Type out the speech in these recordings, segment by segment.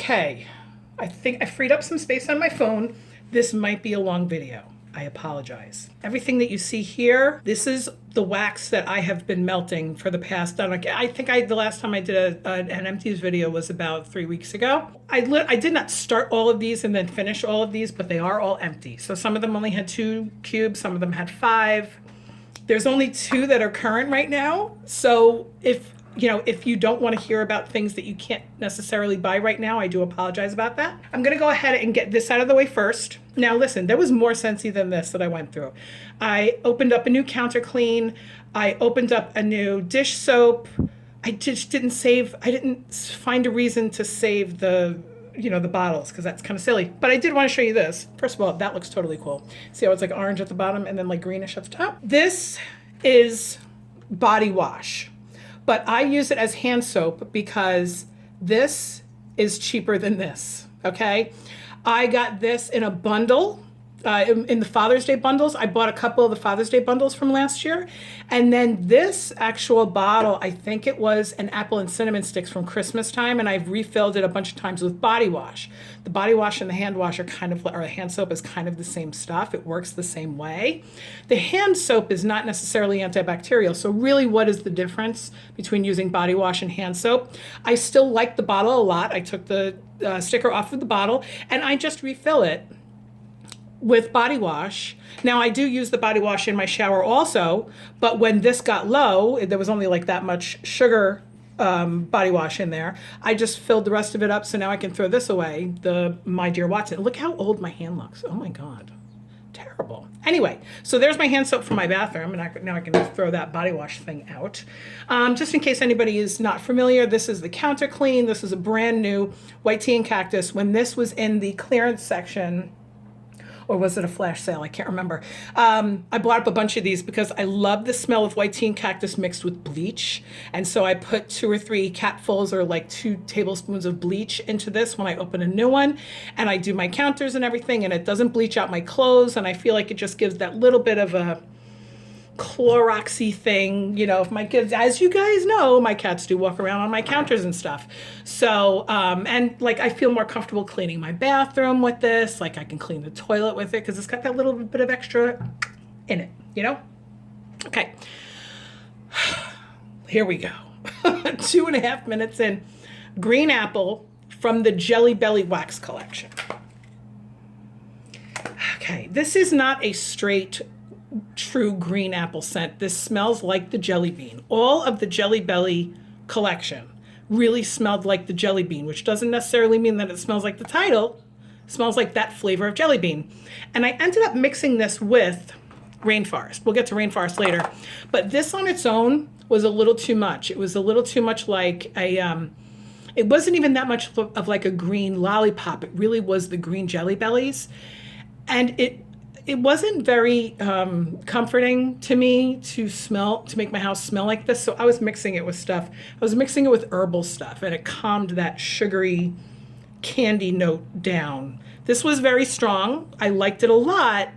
Okay, I think I freed up some space on my phone. This might be a long video. I apologize. Everything that you see here, this is the wax that I have been melting for the past, the last time I did an Empties video was about 3 weeks ago. I did not start all of these and then finish all of these, but they are all empty. So some of them only had 2 cubes, some of them had 5. There's only 2 that are current right now. So if you don't want to hear about things that you can't necessarily buy right now, I do apologize about that. I'm going to go ahead and get this out of the way first. Now listen, there was more scentsy than this that I went through. I opened up a new counter clean. I opened up a new dish soap. I just didn't find a reason to save the bottles, because that's kind of silly. But I did want to show you this. First of all, that looks totally cool. See how it's like orange at the bottom and then like greenish at the top? This is body wash. But I use it as hand soap because this is cheaper than this, okay? I got this in a bundle, in the Father's Day bundles. I bought a couple of the Father's Day bundles from last year. And then this actual bottle, I think it was an apple and cinnamon sticks from Christmas time, and I've refilled it a bunch of times with body wash. The body wash and the hand wash are or the hand soap is kind of the same stuff. It works the same way. The hand soap is not necessarily antibacterial. So really, what is the difference between using body wash and hand soap? I still like the bottle a lot. I took the sticker off of the bottle and I just refill it with body wash. Now I do use the body wash in my shower also, but when this got low, there was only like that much sugar body wash in there. I just filled the rest of it up, so now I can throw this away, the My Dear Watson. Look how old my hand looks. Oh my God, terrible. Anyway, so there's my hand soap from my bathroom, and now I can throw that body wash thing out. Just in case anybody is not familiar, this is the Counter Clean. This is a brand new white tea and cactus. When this was in the clearance section, or was it a flash sale? I can't remember. I bought up a bunch of these because I love the smell of white tea and cactus mixed with bleach. And so I put 2 or 3 capfuls or like 2 tablespoons of bleach into this when I open a new one. And I do my counters and everything, and it doesn't bleach out my clothes. And I feel like it just gives that little bit of a Cloroxy thing, if my kids, as you guys know, my cats do walk around on my counters and stuff. So, and like I feel more comfortable cleaning my bathroom with this. Like I can clean the toilet with it because it's got that little bit of extra in it, Okay. Here we go. 2.5 minutes in. Green apple from the Jelly Belly Wax Collection. Okay, this is not a straight true green apple scent. This smells like the jelly bean. All of the Jelly Belly collection really smelled like the jelly bean, which doesn't necessarily mean that it smells like the title. It smells like that flavor of jelly bean. And I ended up mixing this with Rainforest. We'll get to Rainforest later. But this on its own was a little too much. It was a little too much like it wasn't even that much of like a green lollipop. It really was the green Jelly Bellies. And it wasn't very comforting to me to make my house smell like this. So I was mixing it with stuff. I was mixing it with herbal stuff, and it calmed that sugary candy note down. This was very strong. I liked it a lot,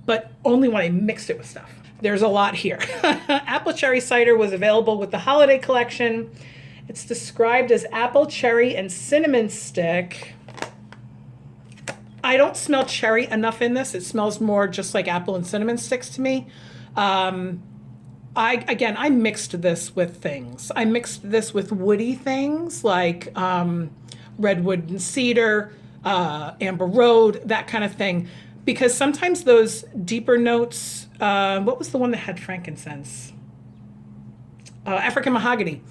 but only when I mixed it with stuff. There's a lot here. Apple cherry cider was available with the holiday collection. It's described as apple, cherry, and cinnamon stick. I don't smell cherry enough in this. It smells more just like apple and cinnamon sticks to me. I mixed this with things. I mixed this with woody things like Wooden Cedar, Amber Road, that kind of thing. Because sometimes those deeper notes, what was the one that had frankincense? African mahogany.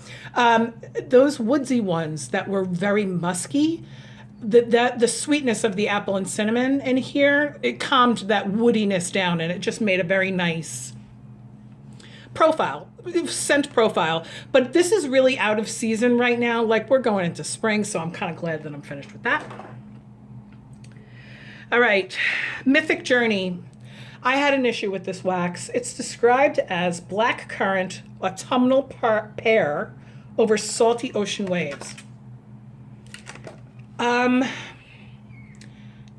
Those woodsy ones that were very musky, the sweetness of the apple and cinnamon in here, it calmed that woodiness down, and it just made a very nice scent profile. But this is really out of season right now. Like we're going into spring, so I'm kind of glad that I'm finished with that. All right, Mythic Journey. I had an issue with this wax. It's described as black currant autumnal pear over salty ocean waves.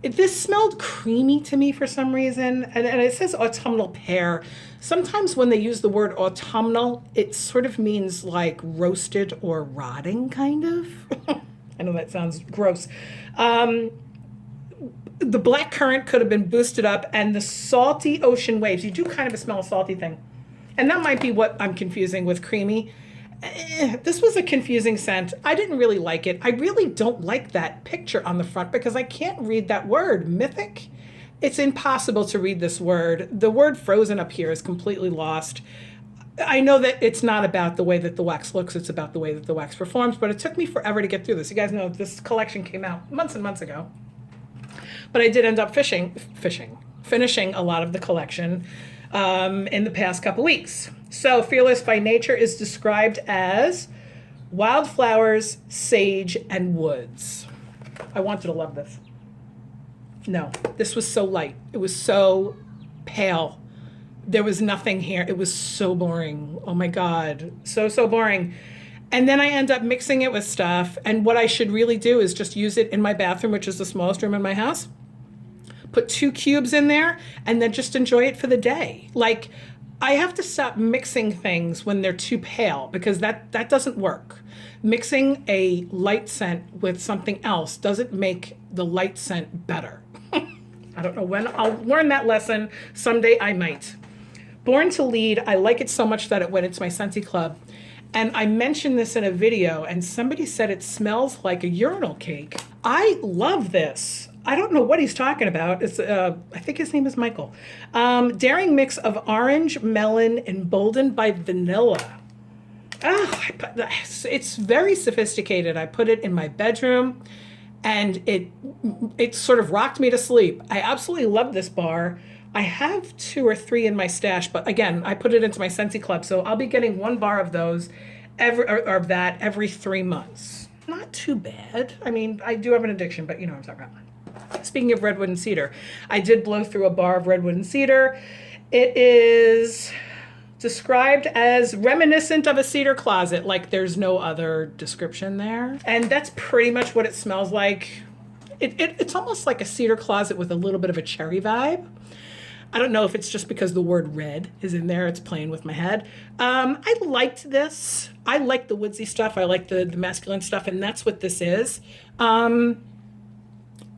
This smelled creamy to me for some reason, and it says autumnal pear. Sometimes when they use the word autumnal, it sort of means like roasted or rotting, kind of. I know that sounds gross. The black currant could have been boosted up, and the salty ocean waves. You do kind of smell a salty thing. And that might be what I'm confusing with creamy. This was a confusing scent. I didn't really like it. I really don't like that picture on the front because I can't read that word, mythic. It's impossible to read this word. The word frozen up here is completely lost. I know that it's not about the way that the wax looks, it's about the way that the wax performs, but it took me forever to get through this. You guys know this collection came out months and months ago. But I did end up finishing a lot of the collection in the past couple weeks. So Felis by nature is described as wildflowers, sage, and woods. I wanted to love this. No, this was so light. It was so pale. There was nothing here. It was so boring. Oh my God, so boring. And then I end up mixing it with stuff. And what I should really do is just use it in my bathroom, which is the smallest room in my house. Put 2 cubes in there and then just enjoy it for the day. Like, I have to stop mixing things when they're too pale because that doesn't work. Mixing a light scent with something else doesn't make the light scent better. I don't know when I'll learn that lesson. Someday I might. Born to Lead, I like it so much that it went into my Scentsy Club. And I mentioned this in a video and somebody said it smells like a urinal cake. I love this. I don't know what he's talking about. It's I think his name is Michael. Daring mix of orange, melon, emboldened by vanilla. Oh, it's very sophisticated. I put it in my bedroom and it sort of rocked me to sleep. I absolutely love this bar. I have 2 or 3 in my stash, but again, I put it into my Scentsy Club, so I'll be getting 1 bar of those every 3 months. Not too bad. I mean, I do have an addiction, but you know what I'm talking about. Speaking of Wooden Cedar, I did blow through a bar of Wooden Cedar. It is described as reminiscent of a cedar closet, like there's no other description there. And that's pretty much what it smells like. It's almost like a cedar closet with a little bit of a cherry vibe. I don't know if it's just because the word red is in there. It's playing with my head. I liked this. I like the woodsy stuff. I like the masculine stuff, and that's what this is.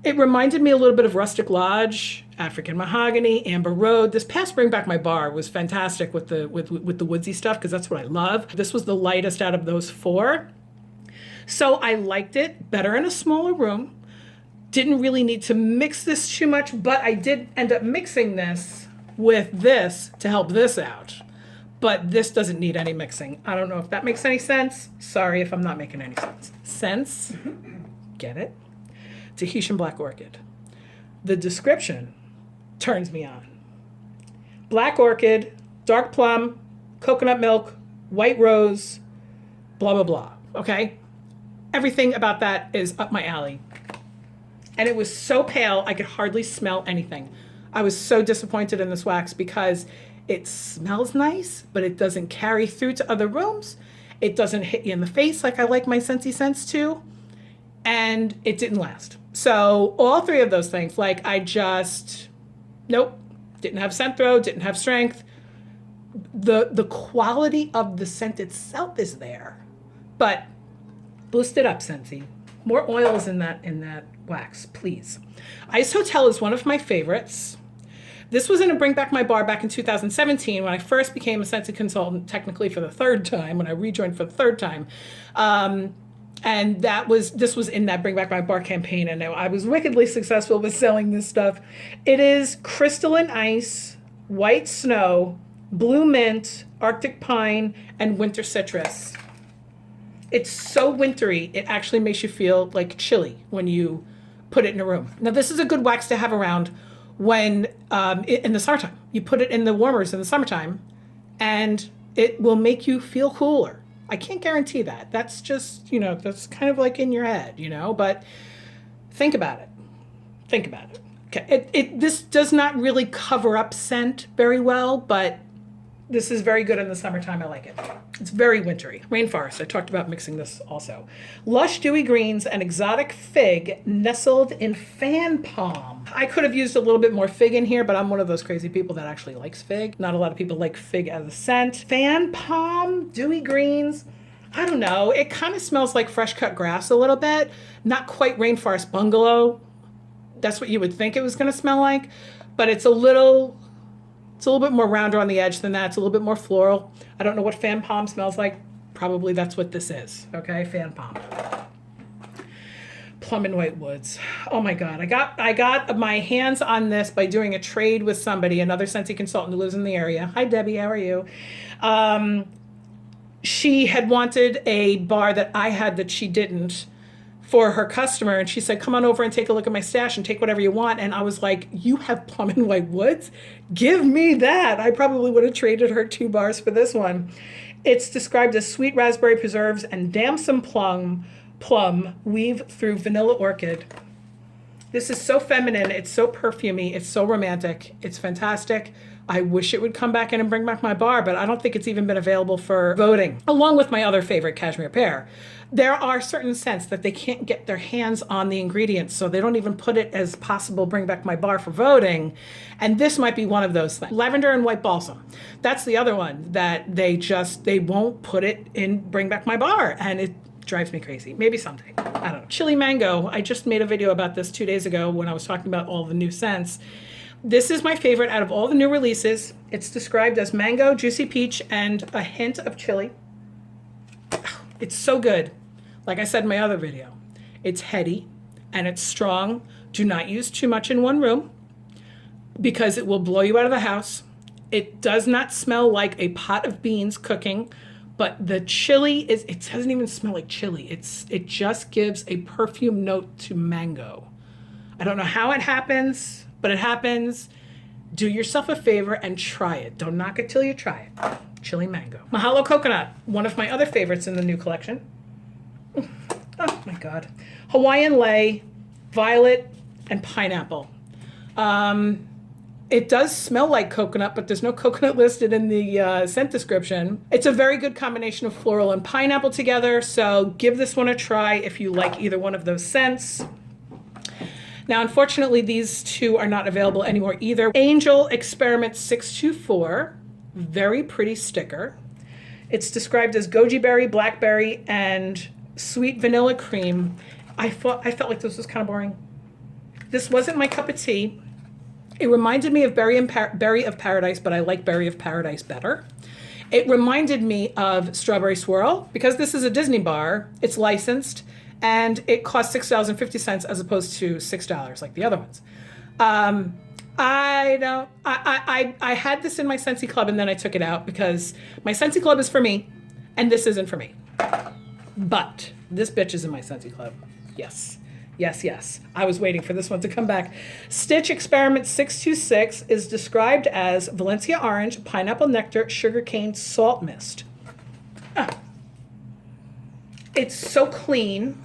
It reminded me a little bit of Rustic Lodge, African Mahogany, Amber Road. This past Bring Back My Bar was fantastic with the woodsy stuff because that's what I love. This was the lightest out of those 4. So I liked it better in a smaller room. Didn't really need to mix this too much, but I did end up mixing this with this to help this out. But this doesn't need any mixing. I don't know if that makes any sense. Sorry if I'm not making any sense. Sense? Get it? Tahitian Black Orchid. The description turns me on. Black orchid, dark plum, coconut milk, white rose, blah, blah, blah. Okay? Everything about that is up my alley. And it was so pale, I could hardly smell anything. I was so disappointed in this wax because it smells nice, but it doesn't carry through to other rooms. It doesn't hit you in the face like I like my Scentsy Scents to. And it didn't last. So all 3 of those things, like nope, didn't have scent throw, didn't have strength. The quality of the scent itself is there, but boost it up, Scentsy. More oils in that wax, please. Ice Hotel is one of my favorites. This was in a Bring Back My Bar back in 2017 when I first became a Scentsy consultant, technically for the 3rd time, when I rejoined for the 3rd time. And this was in that Bring Back My Bar campaign, and I was wickedly successful with selling this stuff. It is crystalline ice, white snow, blue mint, Arctic pine, and winter citrus. It's so wintry, it actually makes you feel like chilly when you put it in a room. Now, this is a good wax to have around when in the summertime. You put it in the warmers in the summertime, and it will make you feel cooler. I can't guarantee that. That's just, that's kind of like in your head, but think about it. Think about it. Okay, this does not really cover up scent very well, but this is very good in the summertime. I like it. It's very wintry. Rainforest, I talked about mixing this also. Lush Dewy Greens and Exotic Fig nestled in Fan Palm. I could have used a little bit more fig in here, but I'm one of those crazy people that actually likes fig. Not a lot of people like fig as a scent. Fan Palm, Dewy Greens. I don't know. It kind of smells like fresh cut grass a little bit. Not quite rainforest bungalow. That's what you would think it was going to smell like, but it's a little bit more rounder on the edge than that. It's a little bit more floral. I don't know what fan palm smells like. Probably that's what this is. Okay, fan palm. Plum and White Woods. Oh my God. I got my hands on this by doing a trade with somebody, another scentsy consultant who lives in the area. Hi, Debbie. How are you? She had wanted a bar that I had that she didn't for her customer. And she said, come on over and take a look at my stash and take whatever you want. And I was like, you have Plum and White Woods? Give me that. I probably would have traded her 2 bars for this one. It's described as sweet raspberry preserves and damson plum weave through vanilla orchid. This is so feminine. It's so perfumey. It's so romantic. It's fantastic. I wish it would come back in and bring back my bar, but I don't think it's even been available for voting, along with my other favorite, Cashmere Pear. There are certain scents that they can't get their hands on the ingredients, so they don't even put it as possible bring back my bar for voting. And this might be one of those things. Lavender and white balsam. That's the other one that they won't put it in bring back my bar. And it drives me crazy. Maybe someday. I don't know. Chili mango. I just made a video about this 2 days ago when I was talking about all the new scents. This is my favorite out of all the new releases. It's described as mango, juicy peach, and a hint of chili. It's so good. Like I said in my other video, it's heady and it's strong. Do not use too much in one room because it will blow you out of the house. It does not smell like a pot of beans cooking, but the chili it doesn't even smell like chili. It just gives a perfume note to mango. I don't know how it happens, but it happens. Do yourself a favor and try it. Don't knock it till you try it. Chili mango. Mahalo coconut, one of my other favorites in the new collection. Oh my God. Hawaiian Way, violet, and pineapple. It does smell like coconut, but there's no coconut listed in the scent description. It's a very good combination of floral and pineapple together, so give this one a try if you like either one of those scents. Now, unfortunately, these 2 are not available anymore either. Angel Experiment 624, very pretty sticker. It's described as goji berry, blackberry, and sweet vanilla cream. I felt like this was kind of boring. This wasn't my cup of tea. It reminded me of Berry of Paradise, but I like Berry of Paradise better. It reminded me of Strawberry Swirl. Because this is a Disney bar, it's licensed, and it costs $6.50 as opposed to $6 like the other ones. I had this in my Scentsy Club and then I took it out because my Scentsy Club is for me and this isn't for me. But this bitch is in my Scentsy Club. Yes. Yes, yes. I was waiting for this one to come back. Stitch Experiment 626 is described as Valencia orange, pineapple nectar, sugarcane, salt mist. It's so clean,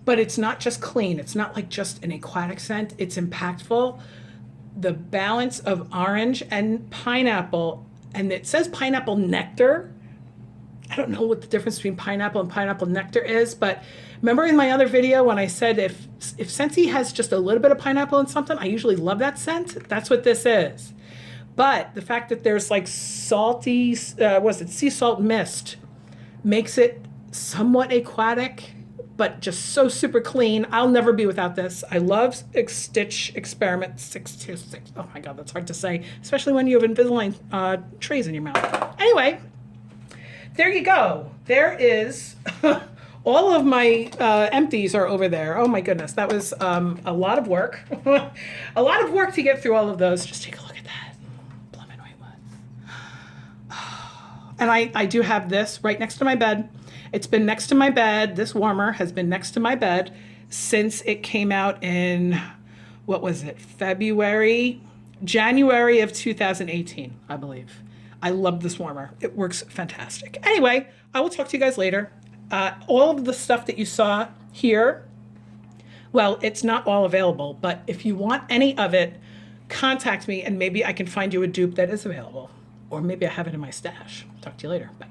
but it's not just clean. It's not like just an aquatic scent. It's impactful. The balance of orange and pineapple, and it says pineapple nectar. I don't know what the difference between pineapple and pineapple nectar is, but remember in my other video when I said if Scentsy has just a little bit of pineapple in something, I usually love that scent. That's what this is. But the fact that there's like salty, sea salt mist makes it somewhat aquatic, but just so super clean. I'll never be without this. I love Stitch Experiment 626. Oh my God, that's hard to say, especially when you have Invisalign trays in your mouth. Anyway, there you go. There is all of my empties are over there. Oh my goodness, that was a lot of work. A lot of work to get through all of those. Just take a look at that. Plum and White Woods. And I do have this right next to my bed. It's been next to my bed. This warmer has been next to my bed since it came out in, what was it, January of 2018, I believe. I love this warmer. It works fantastic. Anyway, I will talk to you guys later. All of the stuff that you saw here, well, it's not all available, but if you want any of it, contact me and maybe I can find you a dupe that is available. Or maybe I have it in my stash. Talk to you later. Bye.